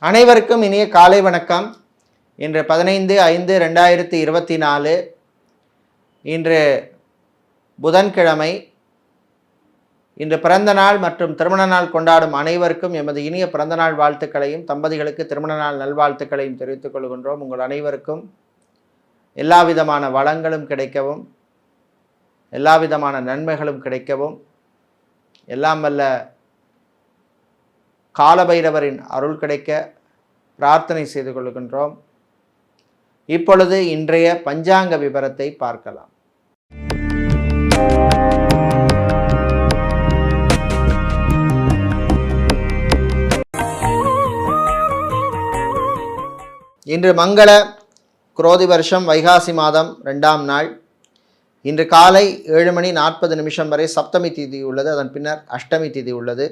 அனைவருக்கும் இனிய காலை வணக்கம். இன்று 15/5/2024 இன்று புதன்கிழமை. இன்று பிறந்த நாள் மற்றும் திருமண நாள் கொண்டாடும் அனைவருக்கும் எமது இனிய பிறந்த நாள் வாழ்த்துக்களையும் தம்பதிகளுக்கு திருமண நாள் நல்வாழ்த்துக்களையும் தெரிவித்துக் கொள்கின்றோம். உங்கள் அனைவருக்கும் எல்லா விதமான வளங்களும் கிடைக்கவும், எல்லா விதமான நன்மைகளும் கிடைக்கவும், எல்லாம் வல்ல காலபைரவரின் அருள் கிடைக்க பிரார்த்தனை செய்து கொள்கின்றோம். இப்பொழுது இன்றைய பஞ்சாங்க விவரத்தை பார்க்கலாம். இன்று மங்கள குரோதி வருஷம் வைகாசி மாதம் 2ஆம் நாள். இன்று காலை 7:40 வரை சப்தமி திதி உள்ளது. அதன் பின்னர் அஷ்டமி திதி உள்ளது.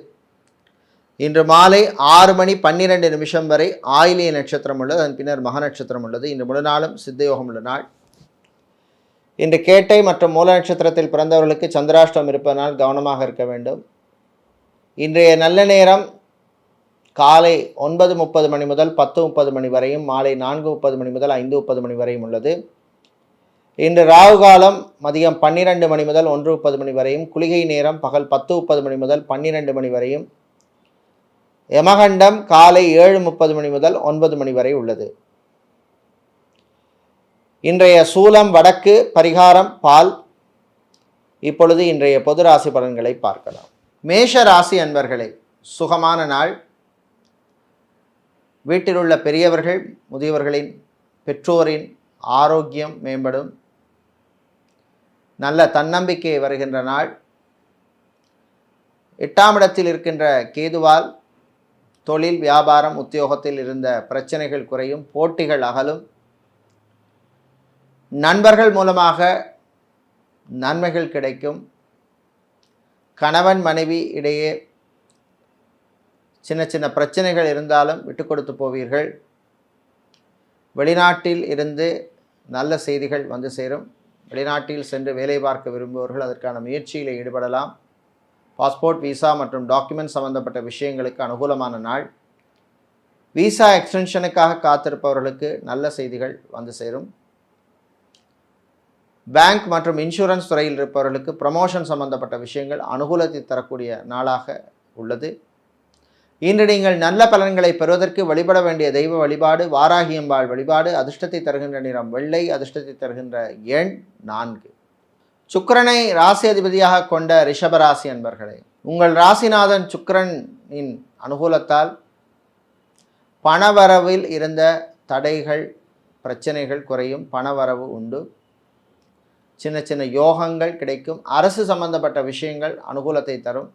இன்று மாலை 6:12 வரை ஆயிலிய நட்சத்திரம் உள்ளது. அதன் பின்னர் மக நட்சத்திரம் உள்ளது. இன்று முழு நாளும் சித்தயோகம் உள்ள நாள். இன்று கேட்டை மற்றும் மூல நட்சத்திரத்தில் பிறந்தவர்களுக்கு சந்திராஷ்டம் இருப்பதனால் கவனமாக இருக்க வேண்டும். இன்றைய நல்ல நேரம் காலை 9:30 முதல் 10:30 வரையும், மாலை 4:30 முதல் 5:30 வரையும் உள்ளது. இன்று ராகு காலம் மதியம் 12 முதல் 1:30 வரையும், குளிகை நேரம் பகல் 10:30 முதல் 12 வரையும், யமகண்டம் காலை 7:30 முதல் 9 வரை உள்ளது. இன்றைய சூலம் வடக்கு, பரிகாரம் பால். இப்பொழுது இன்றைய பொது ராசி பலன்களை பார்க்கலாம். மேஷ ராசி அன்பர்களே, சுகமான நாள். வீட்டில் உள்ள பெரியவர்கள் முதியவர்களின் பெற்றோரின் ஆரோக்கியம் மேம்படும். நல்ல தன்னம்பிக்கை வருகின்ற நாள். 8ஆம் இடத்தில் இருக்கின்ற கேதுவால் தொழில் வியாபாரம் உத்தியோகத்தில் இருந்த பிரச்சனைகள் குறையும், போட்டிகள் அகலும். நண்பர்கள் மூலமாக நன்மைகள் கிடைக்கும். கணவன் மனைவி இடையே சின்ன சின்ன பிரச்சனைகள் இருந்தாலும் விட்டு கொடுத்து போவீர்கள். வெளிநாட்டில் இருந்து நல்ல செய்திகள் வந்து சேரும். வெளிநாட்டில் சென்று வேலை பார்க்க விரும்புபவர்கள் அதற்கான முயற்சியில் ஈடுபடலாம். பாஸ்போர்ட், விசா மற்றும் டாக்குமெண்ட் சம்பந்தப்பட்ட விஷயங்களுக்கு அனுகூலமான நாள். விசா எக்ஸ்டென்ஷனுக்காக காத்திருப்பவர்களுக்கு நல்ல செய்திகள் வந்து சேரும். பேங்க் மற்றும் இன்சூரன்ஸ் துறையில் இருப்பவர்களுக்கு ப்ரமோஷன் சம்பந்தப்பட்ட விஷயங்கள் அனுகூலத்தை தரக்கூடிய நாளாக உள்ளது. இன்று நீங்கள் நல்ல பலன்களை பெறுவதற்கு வழிபட வேண்டிய தெய்வ வழிபாடு வாராகியம்பாள் வழிபாடு. அதிர்ஷ்டத்தை தருகின்ற நிறம் வெள்ளை. அதிர்ஷ்டத்தை தருகின்ற எண் 4. சுக்கிரனை ராசி அதிபதியாக கொண்ட ரிஷபராசி அன்பர்களே, உங்கள் ராசிநாதன் சுக்கிரனின் அனுகூலத்தால் பணவரவில் இருந்த தடைகள் பிரச்சனைகள் குறையும். பணவரவு உண்டு. சின்ன சின்ன யோகங்கள் கிடைக்கும். அரசு சம்பந்தப்பட்ட விஷயங்கள் அனுகூலத்தை தரும்.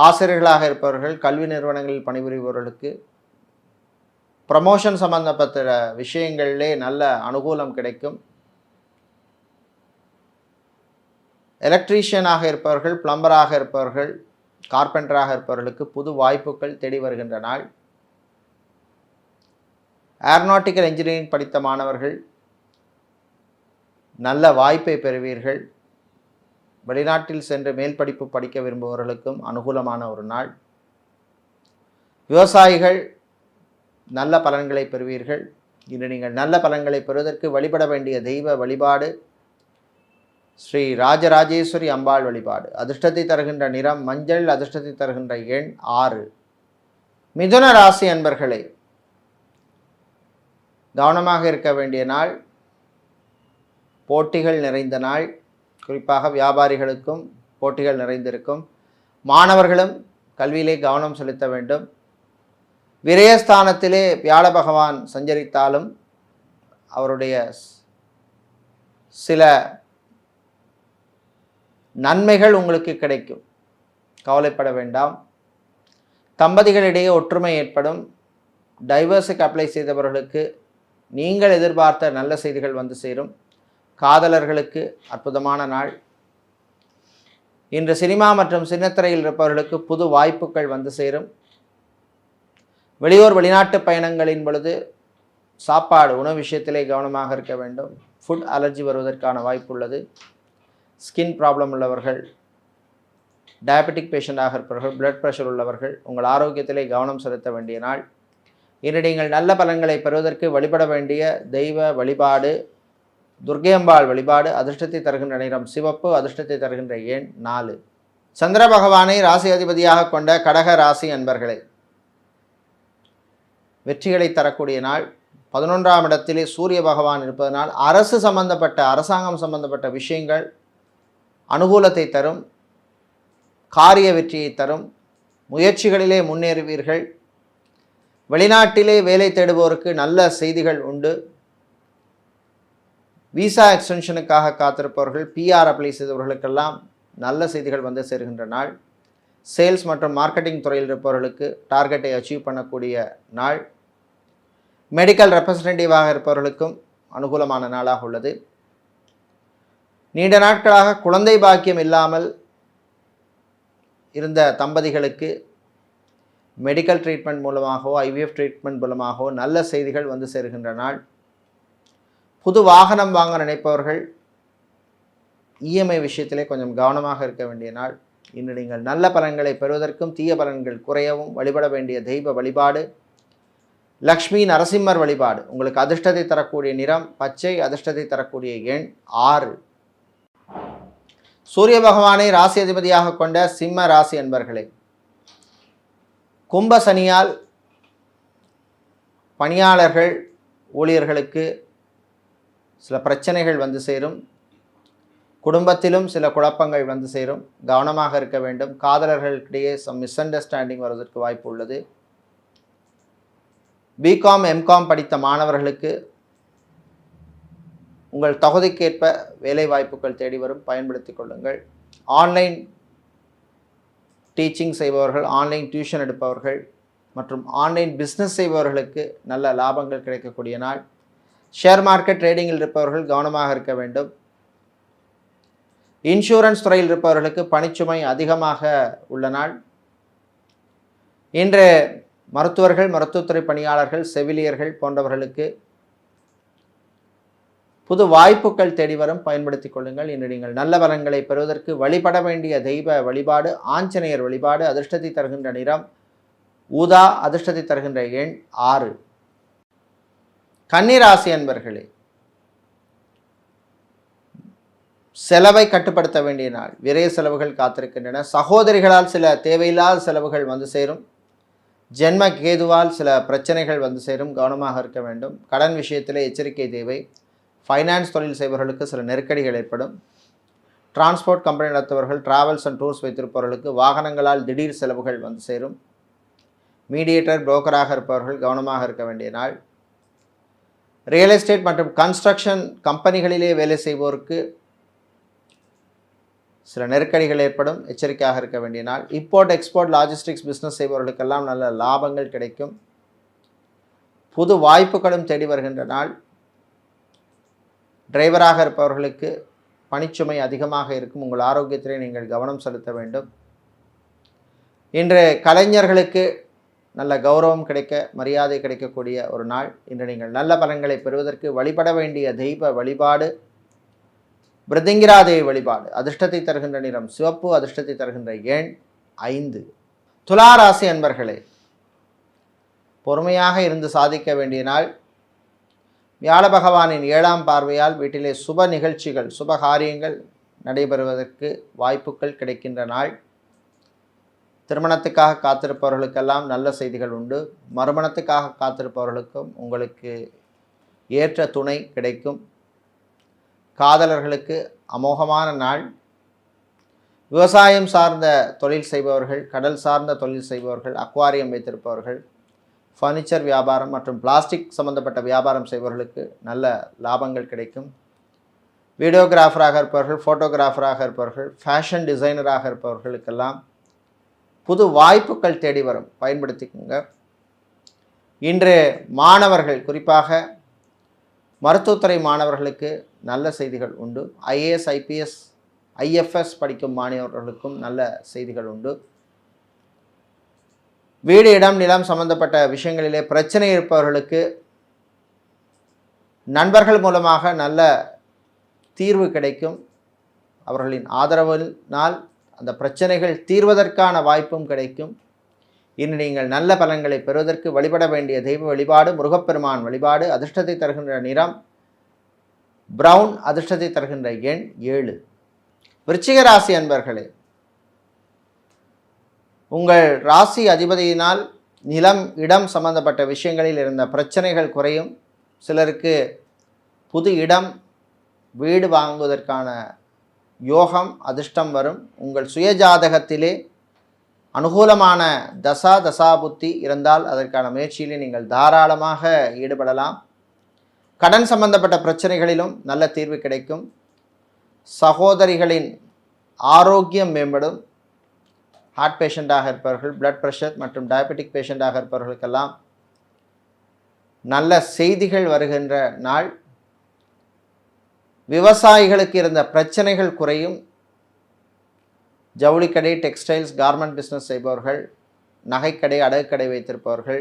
ஆசிரியர்களாக இருப்பவர்கள், கல்வி நிறுவனங்களில் பணிபுரிபவர்களுக்கு ப்ரமோஷன் சம்பந்தப்பட்ட விஷயங்களிலே நல்ல அனுகூலம் கிடைக்கும். எலக்ட்ரீஷியனாக இருப்பவர்கள், பிளம்பராக இருப்பவர்கள், கார்பெண்டராக இருப்பவர்களுக்கு புது வாய்ப்புகள் தேடி வருகின்ற நாள். ஏரோநாட்டிக்கல் இன்ஜினியரிங் படித்த மாணவர்கள் நல்ல வாய்ப்பை பெறுவீர்கள். வெளிநாட்டில் சென்று மேல் படிப்பு படிக்க விரும்புபவர்களுக்கும் அனுகூலமான ஒரு நாள். விவசாயிகள் நல்ல பலன்களை பெறுவீர்கள். இன்று நீங்கள் நல்ல பலன்களை பெறுவதற்கு வழிபட வேண்டிய தெய்வ வழிபாடு ஸ்ரீ ராஜராஜேஸ்வரி அம்பாள் வழிபாடு. அதிர்ஷ்டத்தை தருகின்ற நிறம் மஞ்சள். அதிர்ஷ்டத்தை தருகின்ற எண் 6. மிதுன ராசி அன்பர்களே, கவனமாக இருக்க வேண்டிய நாள். போட்டிகள் நிறைந்த நாள். குறிப்பாக வியாபாரிகளுக்கும் போட்டிகள் நிறைந்திருக்கும். மாணவர்களும் கல்வியிலே கவனம் செலுத்த வேண்டும். விரயஸ்தானத்திலே வியாழ பகவான் சஞ்சரித்தாலும் அவருடைய சில நன்மைகள் உங்களுக்கு கிடைக்கும். கவலைப்பட வேண்டாம். தம்பதிகளிடையே ஒற்றுமை ஏற்படும். டைவர்ஸுக்கு அப்ளை செய்தவர்களுக்கு நீங்கள் எதிர்பார்த்த நல்ல செய்திகள் வந்து சேரும். காதலர்களுக்கு அற்புதமான நாள். இன்று சினிமா மற்றும் சின்னத்திரையில் இருப்பவர்களுக்கு புது வாய்ப்புகள் வந்து சேரும். வெளியூர் வெளிநாட்டு பயணங்களின் பொழுது சாப்பாடு உணவு விஷயத்திலே கவனமாக இருக்க வேண்டும். ஃபுட் அலர்ஜி வருவதற்கான வாய்ப்பு உள்ளது. ஸ்கின் ப்ராப்ளம் உள்ளவர்கள், டயபெட்டிக் பேஷண்டாக இருப்பவர்கள், பிளட் ப்ரெஷர் உள்ளவர்கள் உங்கள் ஆரோக்கியத்திலே கவனம் செலுத்த வேண்டிய நாள். இன்று நீங்கள் நல்ல பலன்களை பெறுவதற்கு வழிபட வேண்டிய தெய்வ வழிபாடு துர்க்கையம்பாள் வழிபாடு. அதிர்ஷ்டத்தை தருகின்ற நிறம் சிவப்பு. அதிர்ஷ்டத்தை தருகின்ற எண் 4. சந்திர பகவானை ராசி அதிபதியாக கொண்ட கடக ராசி அன்பர்களே, வெற்றிகளை தரக்கூடிய நாள். 11ஆம் இடத்திலே சூரிய பகவான் இருப்பதனால் அரசு சம்பந்தப்பட்ட அரசாங்கம் சம்பந்தப்பட்ட விஷயங்கள் அனுகூலத்தை தரும், காரிய வெற்றியை தரும், முயற்சிகளிலே முன்னேறுவீர்கள். வெளிநாட்டிலே வேலை தேடுவோருக்கு நல்ல செய்திகள் உண்டு. விசா எக்ஸ்டென்ஷனுக்காக காத்திருப்பவர்கள், பிஆர் அப்ளை செய்தவர்களுக்கெல்லாம் நல்ல செய்திகள் வந்து சேர்கின்ற நாள். சேல்ஸ் மற்றும் மார்க்கெட்டிங் துறையில் இருப்பவர்களுக்கு டார்கெட்டை அச்சீவ் பண்ணக்கூடிய நாள். மெடிக்கல் ரெப்ரசன்டேட்டிவாக இருப்பவர்களுக்கும் அனுகூலமான நாளாக உள்ளது. நீண்ட நாட்களாக குழந்தை பாக்கியம் இல்லாமல் இருந்த தம்பதிகளுக்கு மெடிக்கல் ட்ரீட்மெண்ட் மூலமாகவோ ஐவிஎஃப் ட்ரீட்மெண்ட் மூலமாகவோ நல்ல செய்திகள் வந்து சேருகின்ற நாள். புது வாகனம் வாங்க நினைப்பவர்கள் இஎம்ஐ விஷயத்திலே கொஞ்சம் கவனமாக இருக்க வேண்டிய நாள். இன்று நீங்கள் நல்ல பலன்களை பெறுவதற்கும் தீய பலன்கள் குறையவும் வழிபட வேண்டிய தெய்வ வழிபாடு லக்ஷ்மி நரசிம்மர் வழிபாடு. உங்களுக்கு அதிர்ஷ்டத்தை தரக்கூடிய நிறம் பச்சை. அதிர்ஷ்டத்தை தரக்கூடிய எண் 6. சூரிய பகவானை ராசி அதிபதியாக கொண்ட சிம்ம ராசி அன்பர்களே, கும்ப சனியால் பணியாளர்கள் ஊழியர்களுக்கு சில பிரச்சனைகள் வந்து சேரும். குடும்பத்திலும் சில குழப்பங்கள் வந்து சேரும். கவனமாக இருக்க வேண்டும். காதலர்களுக்கிடையே சம் மிஸ் அண்டர்ஸ்டாண்டிங் வருவதற்கு வாய்ப்பு உள்ளது. பிகாம் எம்காம் படித்த மாணவர்களுக்கு உங்கள் தகுதிக்கேற்ப வேலை வாய்ப்புகள் தேடி வரும், பயன்படுத்திக் கொள்ளுங்கள். ஆன்லைன் டீச்சிங் செய்பவர்கள், ஆன்லைன் டியூஷன் எடுப்பவர்கள் மற்றும் ஆன்லைன் பிஸ்னஸ் செய்பவர்களுக்கு நல்ல லாபங்கள் கிடைக்கக்கூடிய நாள். ஷேர் மார்க்கெட் ட்ரேடிங்கில் இருப்பவர்கள் கவனமாக இருக்க வேண்டும். இன்சூரன்ஸ் துறையில் இருப்பவர்களுக்கு பணிச்சுமை அதிகமாக உள்ள நாள். இன்று மருத்துவர்கள், மருத்துவத்துறை பணியாளர்கள், செவிலியர்கள் போன்றவர்களுக்கு புது வாய்ப்புகள் தேடி வரும், பயன்படுத்திக் கொள்ளுங்கள். இன்று நீங்கள் நல்ல பலன்களை பெறுவதற்கு வழிபட வேண்டிய தெய்வ வழிபாடு ஆஞ்சநேயர் வழிபாடு. அதிர்ஷ்டத்தை தருகின்ற நிறம் ஊதா. அதிர்ஷ்டத்தை தருகின்ற எண் 6. கன்னிராசி அன்பர்களே, செலவை கட்டுப்படுத்த வேண்டிய நாள். விரைய செலவுகள் காத்திருக்கின்றன. சகோதரிகளால் சில தேவையில்லாத செலவுகள் வந்து சேரும். ஜென்ம கேதுவால் சில பிரச்சனைகள் வந்து சேரும், கவனமாக இருக்க வேண்டும். கடன் விஷயத்தில் எச்சரிக்கை தேவை. ஃபைனான்ஸ் தொழில் செய்பவர்களுக்கு சில நெருக்கடிகள் ஏற்படும். டிரான்ஸ்போர்ட் கம்பெனி நடத்துபவர்கள், டிராவல்ஸ் அண்ட் டூர்ஸ் வைத்திருப்பவர்களுக்கு வாகனங்களால் திடீர் செலவுகள் வந்து சேரும். மீடியேட்டர், புரோக்கராக இருப்பவர்கள் கவனமாக இருக்க வேண்டிய நாள். ரியல் எஸ்டேட் மற்றும் கன்ஸ்ட்ரக்ஷன் கம்பெனிகளிலே வேலை செய்வோருக்கு சில நெருக்கடிகள் ஏற்படும், எச்சரிக்கையாக இருக்க வேண்டிய நாள். இம்போர்ட் எக்ஸ்போர்ட் லாஜிஸ்டிக்ஸ் பிஸ்னஸ் செய்பவர்களுக்கெல்லாம் நல்ல லாபங்கள் கிடைக்கும். புது வாய்ப்புகளும் தேடி வருகின்ற நாள். டிரைவராக இருப்பவர்களுக்கு பணிச்சுமை அதிகமாக இருக்கும். உங்கள் ஆரோக்கியத்திலே நீங்கள் கவனம் செலுத்த வேண்டும். இன்று கலைஞர்களுக்கு நல்ல கௌரவம் கிடைக்க, மரியாதை கிடைக்கக்கூடிய ஒரு நாள். இன்று நீங்கள் நல்ல பலன்களை பெறுவதற்கு வழிபட வேண்டிய தெய்வ வழிபாடு பிருதிங்கிராதேவி வழிபாடு. அதிர்ஷ்டத்தை தருகின்ற நிறம் சிவப்பு. அதிர்ஷ்டத்தை தருகின்ற எண் 5. துளாராசி அன்பர்களே, பொறுமையாக இருந்து சாதிக்க வேண்டிய நாள். வியாழ பகவானின் 7ஆம் பார்வையால் வீட்டிலே சுப நிகழ்ச்சிகள், சுப காரியங்கள் நடைபெறுவதற்கு வாய்ப்புகள் கிடைக்கின்ற நாள். திருமணத்துக்காக காத்திருப்பவர்களுக்கெல்லாம் நல்ல செய்திகள் உண்டு. மறுமணத்துக்காக காத்திருப்பவர்களுக்கும் உங்களுக்கு ஏற்ற துணை கிடைக்கும். காதலர்களுக்கு அமோகமான நாள். விவசாயம் சார்ந்த தொழில் செய்பவர்கள், கடல் சார்ந்த தொழில் செய்பவர்கள், அக்வாரியம் வைத்திருப்பவர்கள், ஃபர்னிச்சர் வியாபாரம் மற்றும் பிளாஸ்டிக் சம்பந்தப்பட்ட வியாபாரம் செய்பவர்களுக்கு நல்ல லாபங்கள் கிடைக்கும். வீடியோகிராஃபராக இருப்பவர்கள், ஃபோட்டோகிராஃபராக இருப்பவர்கள், ஃபேஷன் டிசைனராக இருப்பவர்களுக்கெல்லாம் புது வாய்ப்புகள் தேடி வரும், பயன்படுத்திக்கோங்க. இன்று மாணவர்கள், குறிப்பாக மருத்துவத்துறை மாணவர்களுக்கு நல்ல செய்திகள் உண்டு. ஐஏஎஸ், ஐபிஎஸ், ஐஎஃப்எஸ் படிக்கும் மாணவர்களுக்கும் நல்ல செய்திகள் உண்டு. வீடு, இடம், நிலம் சம்பந்தப்பட்ட விஷயங்களிலே பிரச்சனை இருப்பவர்களுக்கு நண்பர்கள் மூலமாக நல்ல தீர்வு கிடைக்கும். அவர்களின் ஆதரவினால் அந்த பிரச்சனைகள் தீர்வதற்கான வாய்ப்பும் கிடைக்கும். இன்று நீங்கள் நல்ல பலன்களை பெறுவதற்கு வழிபட வேண்டிய தெய்வ வழிபாடு முருகப்பெருமான் வழிபாடு. அதிர்ஷ்டத்தை தருகின்ற நிறம் பிரவுன். அதிர்ஷ்டத்தை தருகின்ற எண் 7. விருச்சிக ராசி அன்பர்களே, உங்கள் ராசி அதிபதியினால் நிலம் இடம் சம்பந்தப்பட்ட விஷயங்களில் இருந்த பிரச்சனைகள் குறையும். சிலருக்கு புது இடம் வீடு வாங்குவதற்கான யோகம் அதிர்ஷ்டம் வரும். உங்கள் சுயஜாதகத்திலே அனுகூலமான தசாபுத்தி இருந்தால் அதற்கான முயற்சியிலே நீங்கள் தாராளமாக ஈடுபடலாம். கடன் சம்பந்தப்பட்ட பிரச்சனைகளிலும் நல்ல தீர்வு கிடைக்கும். சகோதரிகளின் ஆரோக்கியம் மேம்படும். ஹார்ட் பேஷண்ட்டாக இருப்பவர்கள், பிளட் ப்ரெஷர் மற்றும் டயபெட்டிக் பேஷண்ட்டாக இருப்பவர்களுக்கெல்லாம் நல்ல செய்திகள் வருகின்ற நாள். விவசாயிகளுக்கு இருந்த பிரச்சனைகள் குறையும். ஜவுளிக்கடை, டெக்ஸ்டைல்ஸ், கார்மெண்ட் பிஸ்னஸ் செய்பவர்கள், நகைக்கடை, அடகுக்கடை வைத்திருப்பவர்கள்,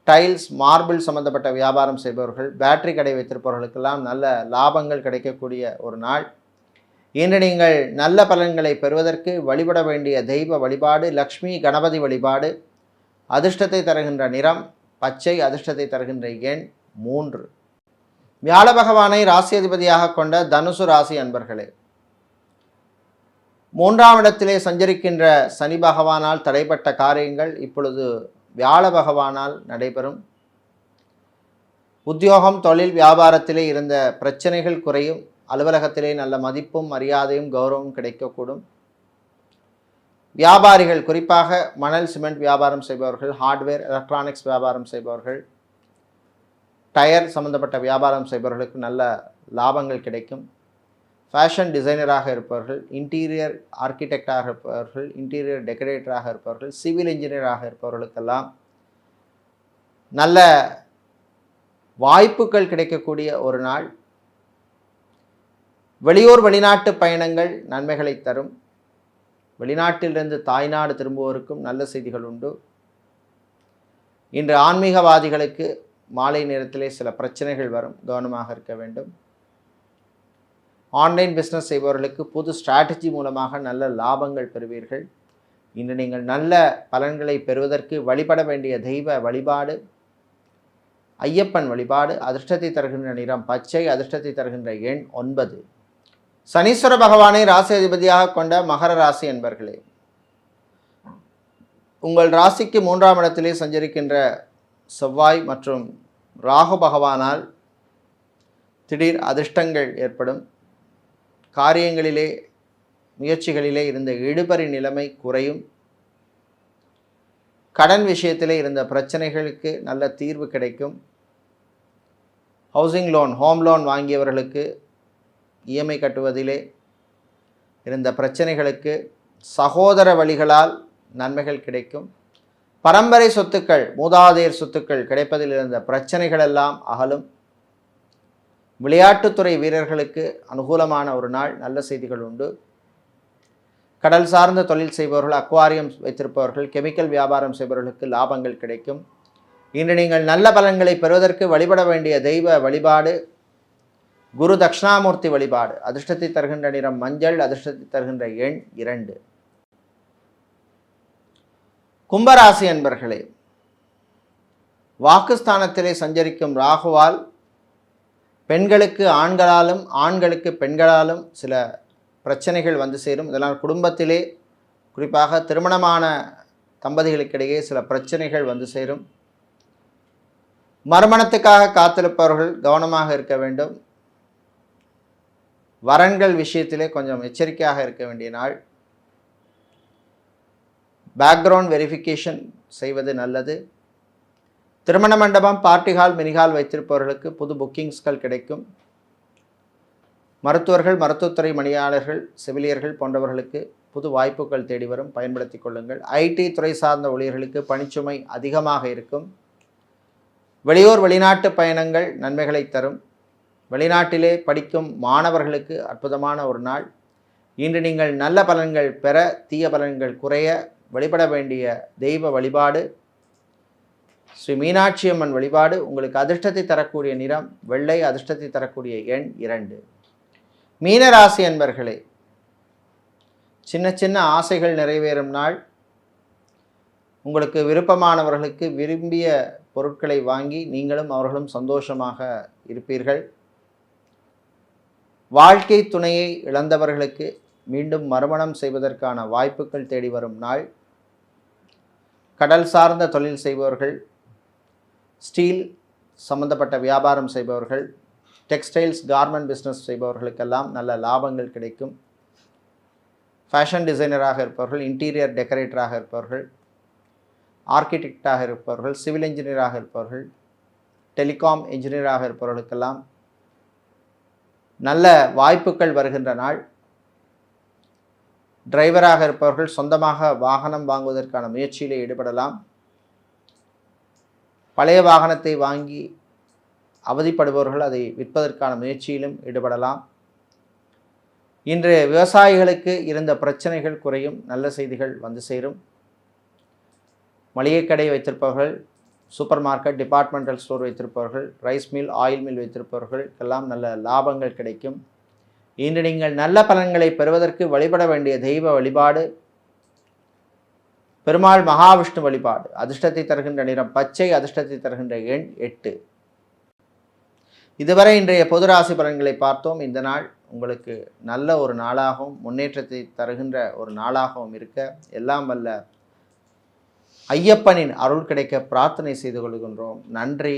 டைல்ஸ், மார்பிள் சம்பந்தப்பட்ட வியாபாரம் செய்பவர்கள், பேட்டரி கடை வைத்திருப்பவர்களுக்கெல்லாம் நல்ல லாபங்கள் கிடைக்கக்கூடிய ஒரு நாள். இன்று நீங்கள் நல்ல பலன்களை பெறுவதற்கு வழிபட வேண்டிய தெய்வ வழிபாடு லக்ஷ்மி கணபதி வழிபாடு. அதிர்ஷ்டத்தை தருகின்ற நிறம் பச்சை. அதிர்ஷ்டத்தை தருகின்ற எண் 3. வியாழ பகவானை ராசி அதிபதியாக கொண்ட தனுசு ராசி அன்பர்களே, 3ஆம் இடத்திலே சஞ்சரிக்கின்ற சனி பகவானால் தடைப்பட்ட காரியங்கள் இப்பொழுது வியாழ பகவானால் நடைபெறும். உத்தியோகம், தொழில், வியாபாரத்திலே இருந்த பிரச்சனைகள் குறையும். அலுவலகத்திலே நல்ல மதிப்பும் மரியாதையும் கௌரவமும் கிடைக்கக்கூடும். வியாபாரிகள், குறிப்பாக மணல் சிமெண்ட் வியாபாரம் செய்பவர்கள், ஹார்ட்வேர் எலக்ட்ரானிக்ஸ் வியாபாரம் செய்பவர்கள், டயர் சம்பந்தப்பட்ட வியாபாரம் செய்பவர்களுக்கு நல்ல லாபங்கள் கிடைக்கும். ஃபேஷன் டிசைனராக இருப்பவர்கள், இன்டீரியர் ஆர்கிடெக்டாக இருப்பவர்கள், இன்டீரியர் டெக்கரேட்டராக இருப்பவர்கள், சிவில் இன்ஜினியராக இருப்பவர்களுக்கெல்லாம் நல்ல வாய்ப்புகள் கிடைக்கக்கூடிய ஒரு நாள். வெளியூர் வெளிநாட்டு பயணங்கள் நன்மைகளை தரும். வெளிநாட்டிலிருந்து தாய்நாடு திரும்புவோருக்கும் நல்ல செய்திகள் உண்டு. இன்று ஆன்மீகவாதிகளுக்கு மாலை நேரத்திலே சில பிரச்சனைகள் வரும், கவனமாக இருக்க வேண்டும். ஆன்லைன் பிஸ்னஸ் செய்பவர்களுக்கு புது ஸ்ட்ராட்டஜி மூலமாக நல்ல லாபங்கள் பெறுவீர்கள். இன்று நீங்கள் நல்ல பலன்களை பெறுவதற்கு வழிபட வேண்டிய தெய்வ வழிபாடு ஐயப்பன் வழிபாடு. அதிர்ஷ்டத்தை தருகின்ற நிறம் பச்சை. அதிர்ஷ்டத்தை தருகின்ற எண் 9. சனீஸ்வர பகவானை ராசி அதிபதியாக கொண்ட மகர ராசி என்பர்களே, உங்கள் ராசிக்கு 3ஆம் இடத்திலே சஞ்சரிக்கின்ற செவ்வாய் மற்றும் ராகு பகவானால் திடீர் அதிர்ஷ்டங்கள் ஏற்படும். காரியங்களிலே முயற்சிகளிலே இருந்த இழுபறி நிலைமை குறையும். கடன் விஷயத்திலே இருந்த பிரச்சனைகளுக்கு நல்ல தீர்வு கிடைக்கும். ஹவுசிங் லோன், ஹோம் லோன் வாங்கியவர்களுக்கு இஎம்ஐ கட்டுவதிலே இருந்த பிரச்சனைகளுக்கு சகோதர வழிகளால் நன்மைகள் கிடைக்கும். பரம்பரை சொத்துக்கள், மூதாதையர் சொத்துக்கள் கிடைப்பதில் இருந்த பிரச்சனைகள் எல்லாம் அகலும். விளையாட்டுத்துறை வீரர்களுக்கு அனுகூலமான ஒரு நாள், நல்ல செய்திகள் உண்டு. கடல் சார்ந்த தொழில் செய்பவர்கள், அக்வாரியம் வைத்திருப்பவர்கள், கெமிக்கல் வியாபாரம் செய்பவர்களுக்கு லாபங்கள் கிடைக்கும். இன்று நீங்கள் நல்ல பலன்களை பெறுவதற்கு வழிபட வேண்டிய தெய்வ வழிபாடு குரு தட்சிணாமூர்த்தி வழிபாடு. அதிர்ஷ்டத்தை தருகின்ற நிறம் மஞ்சள். அதிர்ஷ்டத்தை தருகின்ற எண் 2. கும்பராசி அன்பர்களே, வாக்குஸ்தானத்திலே சஞ்சரிக்கும் ராகுவால் பெண்களுக்கு ஆண்களாலும் ஆண்களுக்கு பெண்களாலும் சில பிரச்சனைகள் வந்து சேரும். இதனால் குடும்பத்திலே குறிப்பாக திருமணமான தம்பதிகளுக்கிடையே சில பிரச்சனைகள் வந்து சேரும். மறுமணத்துக்காக காத்திருப்பவர்கள் கவனமாக இருக்க வேண்டும். வரன்கள் விஷயத்திலே கொஞ்சம் எச்சரிக்கையாக இருக்க வேண்டிய நாள். பேக்ரவுண்ட் வெரிஃபிகேஷன் செய்வது நல்லது. திருமண மண்டபம், பார்ட்டி ஹால், மினிஹால் வைத்திருப்பவர்களுக்கு புது புக்கிங்ஸ்கள் கிடைக்கும். மருத்துவர்கள், மருத்துவத்துறை பணியாளர்கள், செவிலியர்கள் போன்றவர்களுக்கு புது வாய்ப்புகள் தேடி வரும், பயன்படுத்தி கொள்ளுங்கள். ஐடி துறை சார்ந்த ஊழியர்களுக்கு பணிச்சுமை அதிகமாக இருக்கும். வெளியூர் வெளிநாட்டு பயணங்கள் நன்மைகளை தரும். வெளிநாட்டிலே படிக்கும் மாணவர்களுக்கு அற்புதமான ஒரு நாள். இன்று நீங்கள் நல்ல பலன்கள் பெற, தீய பலன்கள் குறைய வழிபட வேண்டிய தெய்வ வழிபாடு ஸ்ரீ மீனாட்சி அம்மன் வழிபாடு. உங்களுக்கு அதிர்ஷ்டத்தை தரக்கூடிய நிறம் வெள்ளை. அதிர்ஷ்டத்தை தரக்கூடிய எண் 2. மீனராசி அன்பர்களே, சின்ன சின்ன ஆசைகள் நிறைவேறும் நாள். உங்களுக்கு விருப்பமானவர்களுக்கு விரும்பிய பொருட்களை வாங்கி நீங்களும் அவர்களும் சந்தோஷமாக இருப்பீர்கள். வாழ்க்கை துணையை இழந்தவர்களுக்கு மீண்டும் மறுமணம் செய்வதற்கான வாய்ப்புகள் தேடி வரும் நாள். கடல் சார்ந்த தொழில் செய்பவர்கள், ஸ்டீல் சம்பந்தப்பட்ட வியாபாரம் செய்பவர்கள், டெக்ஸ்டைல்ஸ் கார்மெண்ட் பிஸ்னஸ் செய்பவர்களுக்கெல்லாம் நல்ல லாபங்கள் கிடைக்கும். ஃபேஷன் டிசைனராக இருப்பவர்கள், இன்டீரியர் டெக்கரேட்டராக இருப்பவர்கள், ஆர்கிடெக்டாக இருப்பவர்கள், சிவில் இன்ஜினியராக இருப்பவர்கள், டெலிகாம் இன்ஜினியராக இருப்பவர்களுக்கெல்லாம் நல்ல வாய்ப்புகள் வருகின்ற நாள். டிரைவராக இருப்பவர்கள் சொந்தமாக வாகனம் வாங்குவதற்கான முயற்சியிலே ஈடுபடலாம். பழைய வாகனத்தை வாங்கி அவதிப்படுபவர்கள் அதை விற்பதற்கான முயற்சியிலும் ஈடுபடலாம். இன்று விவசாயிகளுக்கு இருந்த பிரச்சனைகள் குறையும், நல்ல செய்திகள் வந்து சேரும். மளிகை கடை வைத்திருப்பவர்கள், சூப்பர் மார்க்கெட், டிபார்ட்மெண்டல் ஸ்டோர் வைத்திருப்பவர்கள், ரைஸ் மில், ஆயில் மில் வைத்திருப்பவர்களுக்கெல்லாம் நல்ல லாபங்கள் கிடைக்கும். இன்று நீங்கள் நல்ல பலன்களை பெறுவதற்கு வழிபட வேண்டிய தெய்வ வழிபாடு பெருமாள் மகாவிஷ்ணு வழிபாடு. அதிர்ஷ்டத்தை தருகின்ற நிறம் பச்சை, அதிர்ஷ்டத்தை தருகின்ற எண் 8. இதுவரை இன்றைய பொது ராசி பலன்களை பார்த்தோம். இந்த நாள் உங்களுக்கு நல்ல ஒரு நாளாகவும் முன்னேற்றத்தை தருகின்ற ஒரு நாளாகவும் இருக்க எல்லாம் வல்ல ஐயப்பனின் அருள் கிடைக்க பிரார்த்தனை செய்து கொள்கின்றோம். நன்றி,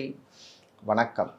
வணக்கம்.